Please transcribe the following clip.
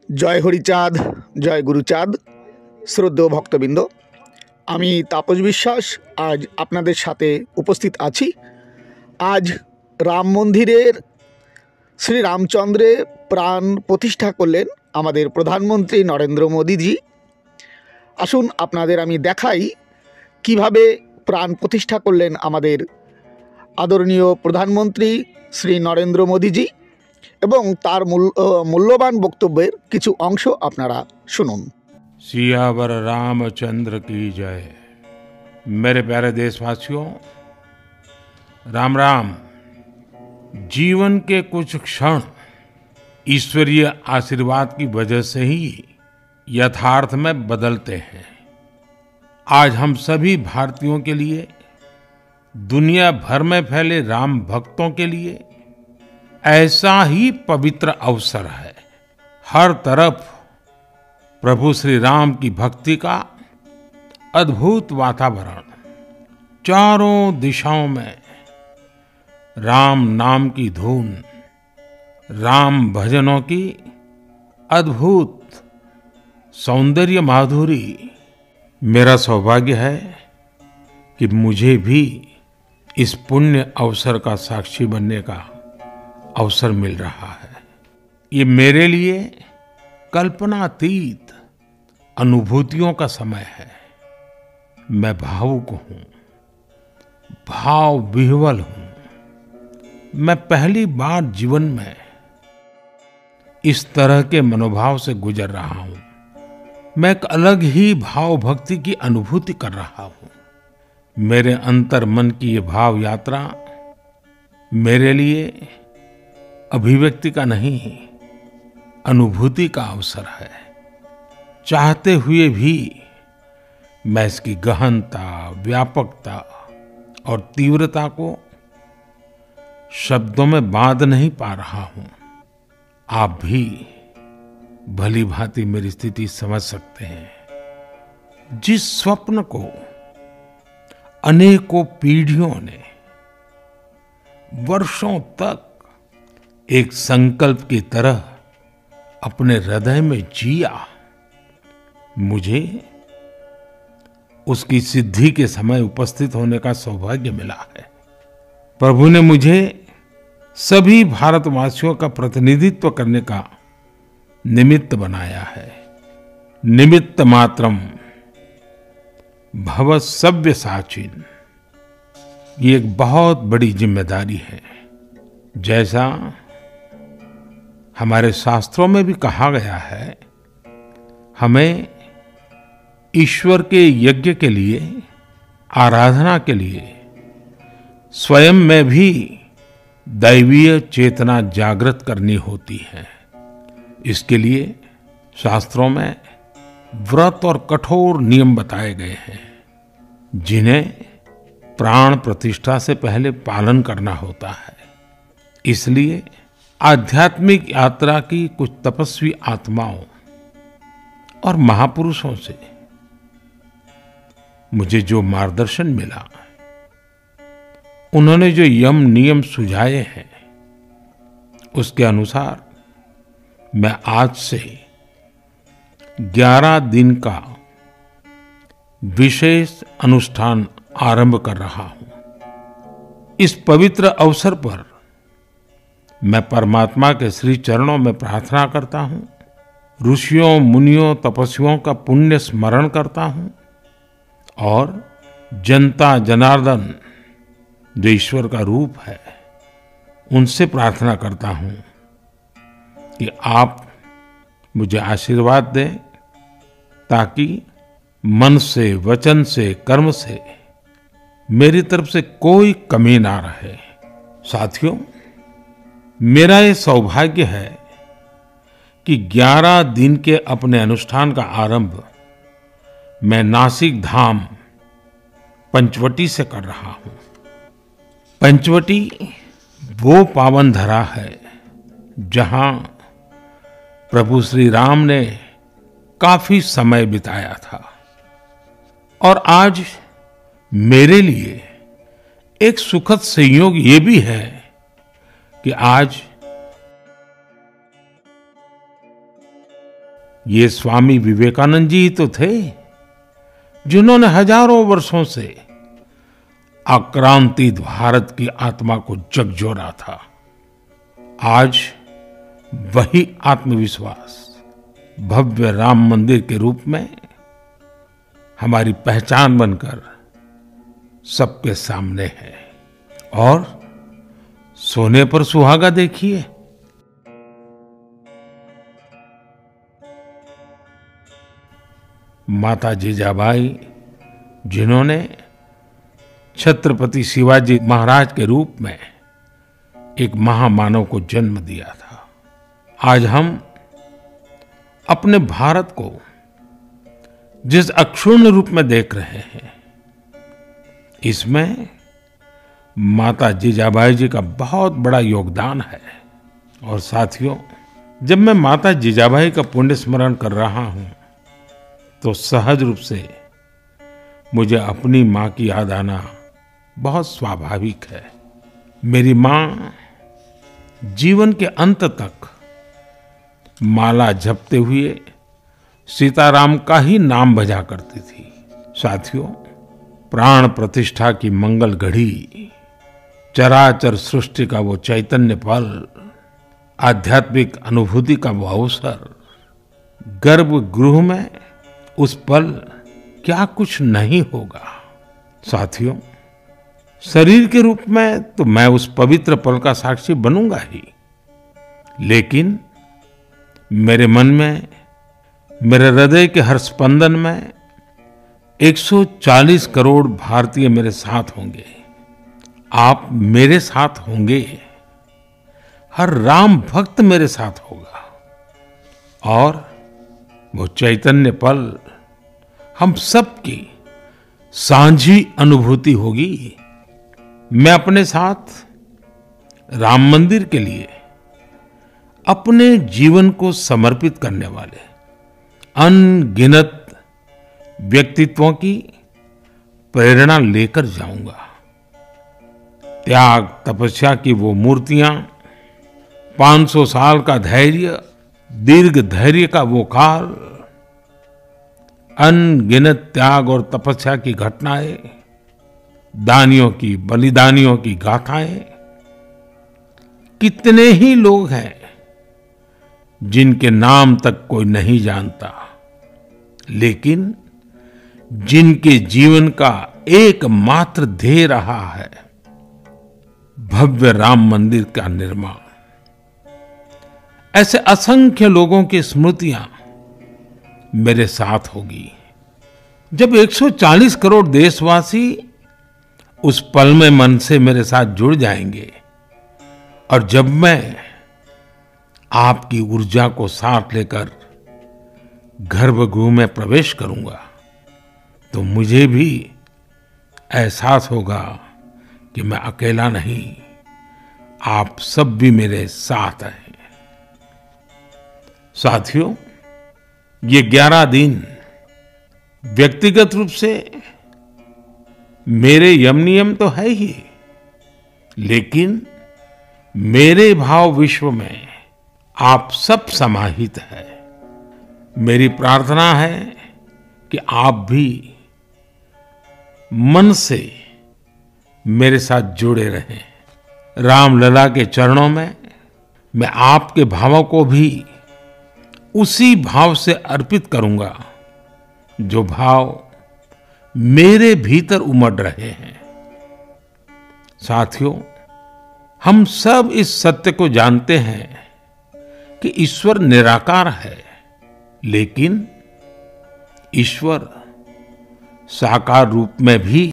জয় হরিচাঁদ, জয় গুরুচাঁদ, শ্রদ্ধেয় ভক্তবৃন্দ। আমি তাপস বিশ্বাস আজ আপনাদের সাথে উপস্থিত আছি। আজ রাম মন্দিরের শ্রী রামচন্দ্রে প্রাণ প্রতিষ্ঠা করলেন আমাদের প্রধানমন্ত্রী নরেন্দ্র মোদীজি। আসুন আপনাদের আমি দেখাই কিভাবে প্রাণ প্রতিষ্ঠা করলেন আমাদের আদরণীয় প্রধানমন্ত্রী শ্রী নরেন্দ্র মোদীজি, এবং তার মূল্যবান বক্তব্যের কিছু অংশ আপনারা শুনুন। सियावर रामचंद्र की जय। मेरे प्यारे देशवासियों, राम राम। जीवन के कुछ क्षण ईश्वरीय आशीर्वाद की वजह से ही यथार्थ में बदलते हैं। आज हम सभी भारतीयों के लिए, दुनिया भर में फैले राम भक्तों के लिए ऐसा ही पवित्र अवसर है। हर तरफ प्रभु श्री राम की भक्ति का अद्भुत वातावरण, चारों दिशाओं में राम नाम की धुन, राम भजनों की अद्भुत सौंदर्य माधुरी। मेरा सौभाग्य है कि मुझे भी इस पुण्य अवसर का साक्षी बनने का अवसर मिल रहा है। ये मेरे लिए कल्पनातीत अनुभूतियों का समय है। मैं भावुक हूँ, भाव विह्वल हूँ। मैं पहली बार जीवन में इस तरह के मनोभाव से गुजर रहा हूँ। मैं एक अलग ही भाव भक्ति की अनुभूति कर रहा हूँ। मेरे अंतर मन की ये भाव यात्रा मेरे लिए अभिव्यक्ति का नहीं, अनुभूति का अवसर है। चाहते हुए भी मैं इसकी गहनता, व्यापकता और तीव्रता को शब्दों में बांध नहीं पा रहा हूं। आप भी भली भांति मेरी स्थिति समझ सकते हैं। जिस स्वप्न को अनेकों पीढ़ियों ने वर्षों तक एक संकल्प की तरह अपने हृदय में जिया, मुझे उसकी सिद्धि के समय उपस्थित होने का सौभाग्य मिला है। प्रभु ने मुझे सभी भारतवासियों का प्रतिनिधित्व करने का निमित्त बनाया है। निमित्त मात्रम भव सव्यसाचिन। ये एक बहुत बड़ी जिम्मेदारी है। जैसा हमारे शास्त्रों में भी कहा गया है, हमें ईश्वर के यज्ञ के लिए, आराधना के लिए स्वयं में भी दैवीय चेतना जागृत करनी होती है। इसके लिए शास्त्रों में व्रत और कठोर नियम बताए गए हैं, जिन्हें प्राण प्रतिष्ठा से पहले पालन करना होता है। इसलिए आध्यात्मिक यात्रा की कुछ तपस्वी आत्माओं और महापुरुषों से मुझे जो मार्गदर्शन मिला, उन्होंने जो यम नियम सुझाए हैं, उसके अनुसार मैं आज से 11 दिन का विशेष अनुष्ठान आरंभ कर रहा हूं। इस पवित्र अवसर पर मैं परमात्मा के श्री चरणों में प्रार्थना करता हूं, ऋषियों, मुनियों, तपस्वियों का पुण्य स्मरण करता हूं और जनता जनार्दन जो ईश्वर का रूप है, उनसे प्रार्थना करता हूं कि आप मुझे आशीर्वाद दें, ताकि मन से, वचन से, कर्म से मेरी तरफ से कोई कमी ना रहे। साथियों, मेरा ये सौभाग्य है कि 11 दिन के अपने अनुष्ठान का आरंभ मैं नासिक धाम पंचवटी से कर रहा हूं। पंचवटी वो पावन धरा है जहां प्रभु श्री राम ने काफी समय बिताया था। और आज मेरे लिए एक सुखद संयोग ये भी है कि आज ये स्वामी विवेकानंद जी ही तो थे जिन्होंने हजारों वर्षों से आक्रांतित भारत की आत्मा को झकझोरा था। आज वही आत्मविश्वास भव्य राम मंदिर के रूप में हमारी पहचान बनकर सबके सामने है। और सोने पर सुहागा देखिए, माता जीजाबाई जिन्होंने छत्रपति शिवाजी महाराज के रूप में एक महामानव को जन्म दिया था। आज हम अपने भारत को जिस अक्षुण्ण रूप में देख रहे हैं, इसमें माता जीजाबाई जी का बहुत बड़ा योगदान है। और साथियों, जब मैं माता जीजाबाई का पुण्य स्मरण कर रहा हूं तो सहज रूप से मुझे अपनी मां की याद आना बहुत स्वाभाविक है। मेरी मां जीवन के अंत तक माला जपते हुए सीताराम का ही नाम भजा करती थी। साथियों, प्राण प्रतिष्ठा की मंगल घड़ी, चराचर सृष्टि का वो चैतन्य पल, आध्यात्मिक अनुभूति का वो अवसर, गर्भगृह में उस पल क्या कुछ नहीं होगा। साथियों, शरीर के रूप में तो मैं उस पवित्र पल का साक्षी बनूंगा ही, लेकिन मेरे मन में, मेरे हृदय के हर स्पंदन में 140 करोड़ भारतीय मेरे साथ होंगे। आप मेरे साथ होंगे, हर राम भक्त मेरे साथ होगा, और वो चैतन्य पल हम सबकी साझी अनुभूति होगी। मैं अपने साथ राम मंदिर के लिए अपने जीवन को समर्पित करने वाले अनगिनत व्यक्तित्वों की प्रेरणा लेकर जाऊंगा। त्याग तपस्या की वो मूर्तियां, 500 साल का धैर्य, दीर्घ धैर्य का वो काल, अनगिनत त्याग और तपस्या की घटनाएं, दानियों की, बलिदानियों की गाथाएं, कितने ही लोग हैं जिनके नाम तक कोई नहीं जानता, लेकिन जिनके जीवन का एकमात्र ध्येय रहा है भव्य राम मंदिर का निर्माण। ऐसे असंख्य लोगों की स्मृतियां मेरे साथ होगी। जब 140 करोड़ देशवासी उस पल में मन से मेरे साथ जुड़ जाएंगे, और जब मैं आपकी ऊर्जा को साथ लेकर गर्भगृह में प्रवेश करूंगा, तो मुझे भी एहसास होगा कि मैं अकेला नहीं, आप सब भी मेरे साथ हैं। साथियों, ये 11 दिन व्यक्तिगत रूप से मेरे यम नियम तो है ही, लेकिन मेरे भाव विश्व में आप सब समाहित है। मेरी प्रार्थना है कि आप भी मन से मेरे साथ जुड़े रहें। रामलला के चरणों में मैं आपके भावों को भी उसी भाव से अर्पित करूंगा जो भाव मेरे भीतर उमड़ रहे हैं। साथियों, हम सब इस सत्य को जानते हैं कि ईश्वर निराकार है, लेकिन ईश्वर साकार रूप में भी